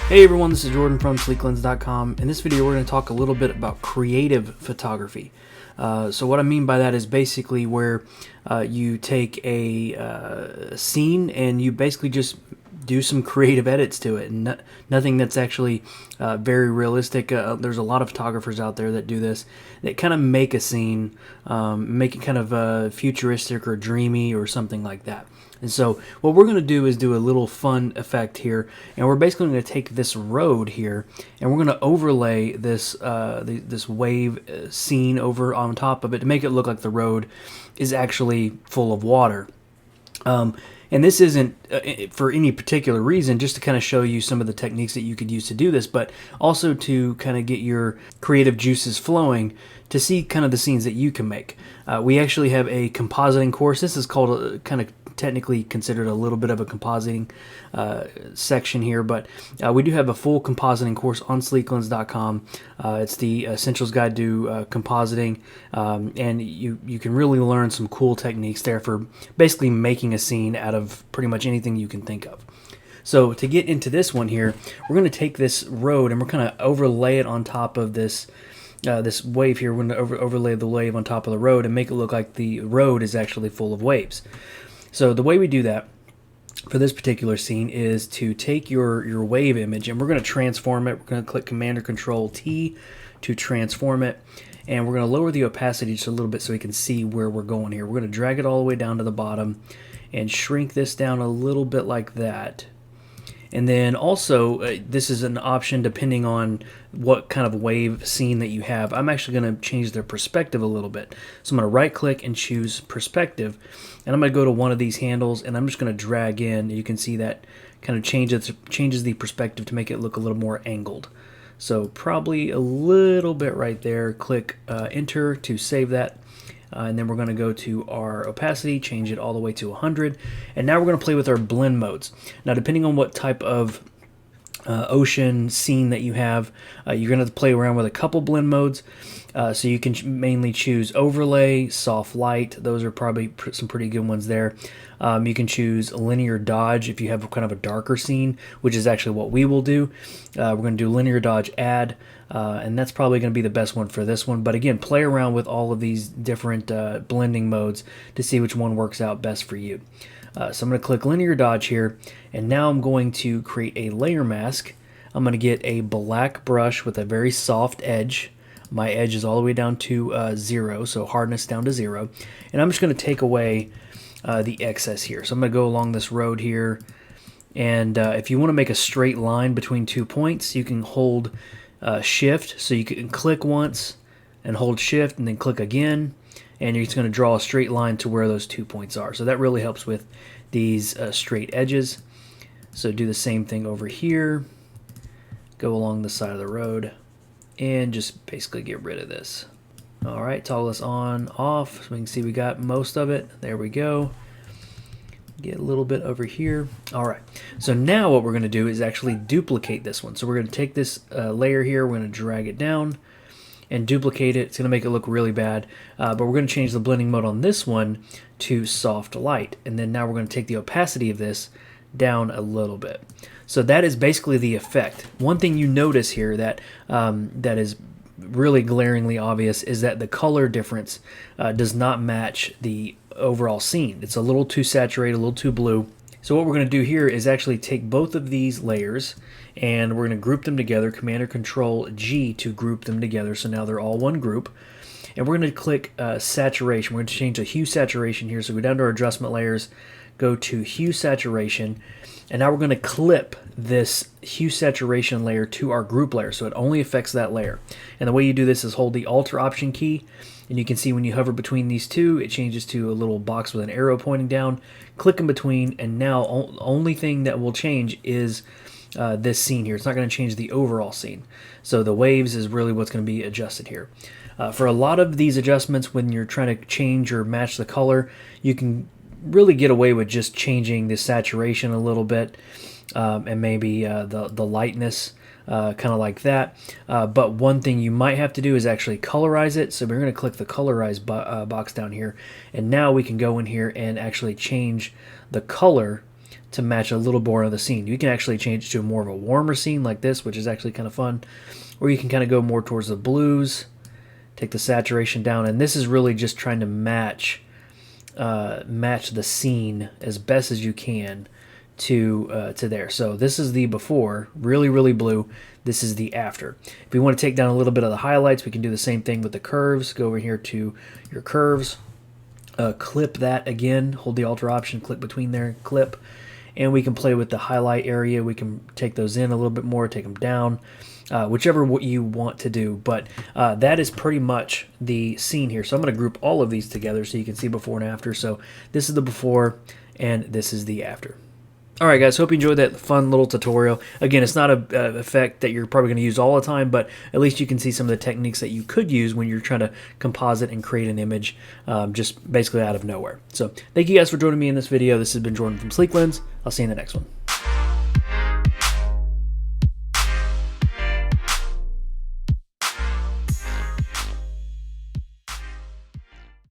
Hey everyone, this is Jordan from Sleeklens.com. In this video, we're going to talk a little bit about creative photography. So what I mean by that is basically where you take a scene and you basically just do some creative edits to it, and nothing that's actually very realistic. There's a lot of photographers out there that do this, that kind of make a scene, make it kind of futuristic or dreamy or something like that. And so what we're going to do is do a little fun effect here, and we're basically going to take this road here, and we're going to overlay this this wave scene over on top of it to make it look like the road is actually full of water. And this isn't for any particular reason, just to kind of show you some of the techniques that you could use to do this, but also to kind of get your creative juices flowing to see kind of the scenes that you can make. We actually have a compositing course. This is called kind of technically considered a little bit of a compositing section here, but we do have a full compositing course on Sleeklens.com. It's the Essentials Guide to Compositing, and you can really learn some cool techniques there for basically making a scene out of pretty much anything you can think of. So to get into this one here, we're going to take this road and we're going to overlay it on top of this this wave here. We're going to overlay the wave on top of the road and make it look like the road is actually full of waves. So the way we do that for this particular scene is to take your wave image and we're going to transform it. We're going to click Command or Control T to transform it, and we're going to lower the opacity just a little bit so we can see where we're going here. We're going to drag it all the way down to the bottom and shrink this down a little bit like that. And then also, this is an option depending on what kind of wave scene that you have. I'm actually going to change the perspective a little bit. So I'm going to right click and choose perspective. And I'm going to go to one of these handles and I'm just going to drag in. You can see that kind of changes the perspective to make it look a little more angled. So probably a little bit right there. Click enter to save that. And then we're going to go to our opacity, change it all the way to 100. And now we're going to play with our blend modes. Now, depending on what type of ocean scene that you have, you're going to have to play around with a couple blend modes. So you can mainly choose overlay, soft light. Those are probably some pretty good ones there. You can choose linear dodge if you have kind of a darker scene, which is actually what we will do. We're going to do linear dodge add, and that's probably going to be the best one for this one. But again, play around with all of these different blending modes to see which one works out best for you. So I'm going to click linear dodge here, and now I'm going to create a layer mask. I'm going to get a black brush with a very soft edge. My edge is all the way down to 0, so hardness down to 0. And I'm just going to take away the excess here. So I'm going to go along this road here. And if you want to make a straight line between 2 points, you can hold shift. So you can click once and hold shift and then click again. And you're just going to draw a straight line to where those 2 points are. So that really helps with these straight edges. So do the same thing over here. Go along the side of the road and just basically get rid of this. Alright, toggle this on, off, so we can see we got most of it. There we go. Get a little bit over here. Alright, so now what we're going to do is actually duplicate this one. So we're going to take this layer here, we're going to drag it down and duplicate it. It's going to make it look really bad, but we're going to change the blending mode on this one to soft light. And then now we're going to take the opacity of this down a little bit. So that is basically the effect. One thing you notice here that that is really glaringly obvious is that the color difference does not match the overall scene. It's a little too saturated, a little too blue. So what we're going to do here is actually take both of these layers and we're going to group them together, Command or Control G to group them together. So now they're all one group. And we're going to click saturation. We're going to change the hue saturation here. So go down to our adjustment layers, go to hue saturation, and now we're going to clip this hue saturation layer to our group layer so it only affects that layer. And the way you do this is hold the Alt or Option key, and you can see when you hover between these two, it changes to a little box with an arrow pointing down. Click in between, and now only thing that will change is this scene here. It's not going to change the overall scene. So the waves is really what's going to be adjusted here. For a lot of these adjustments, when you're trying to change or match the color, you can really get away with just changing the saturation a little bit and maybe the lightness, kind of like that. But one thing you might have to do is actually colorize it. So we're going to click the colorize box down here, and now we can go in here and actually change the color to match a little more of the scene. You can actually change it to more of a warmer scene like this, which is actually kind of fun. Or you can kind of go more towards the blues, take the saturation down, and this is really just trying to match the scene as best as you can to there. So this is the before, really, really blue. This is the after. If we want to take down a little bit of the highlights, we can do the same thing with the curves. Go over here to your curves, clip that again, hold the Alt option, click between there, clip, and we can play with the highlight area. We can take those in a little bit more, take them down, whichever what you want to do. But that is pretty much the scene here. So I'm going to group all of these together so you can see before and after. So this is the before and this is the after. Alright guys, hope you enjoyed that fun little tutorial. Again, it's not an effect that you're probably going to use all the time, but at least you can see some of the techniques that you could use when you're trying to composite and create an image just basically out of nowhere. So thank you guys for joining me in this video. This has been Jordan from Sleeklens. I'll see you in the next one.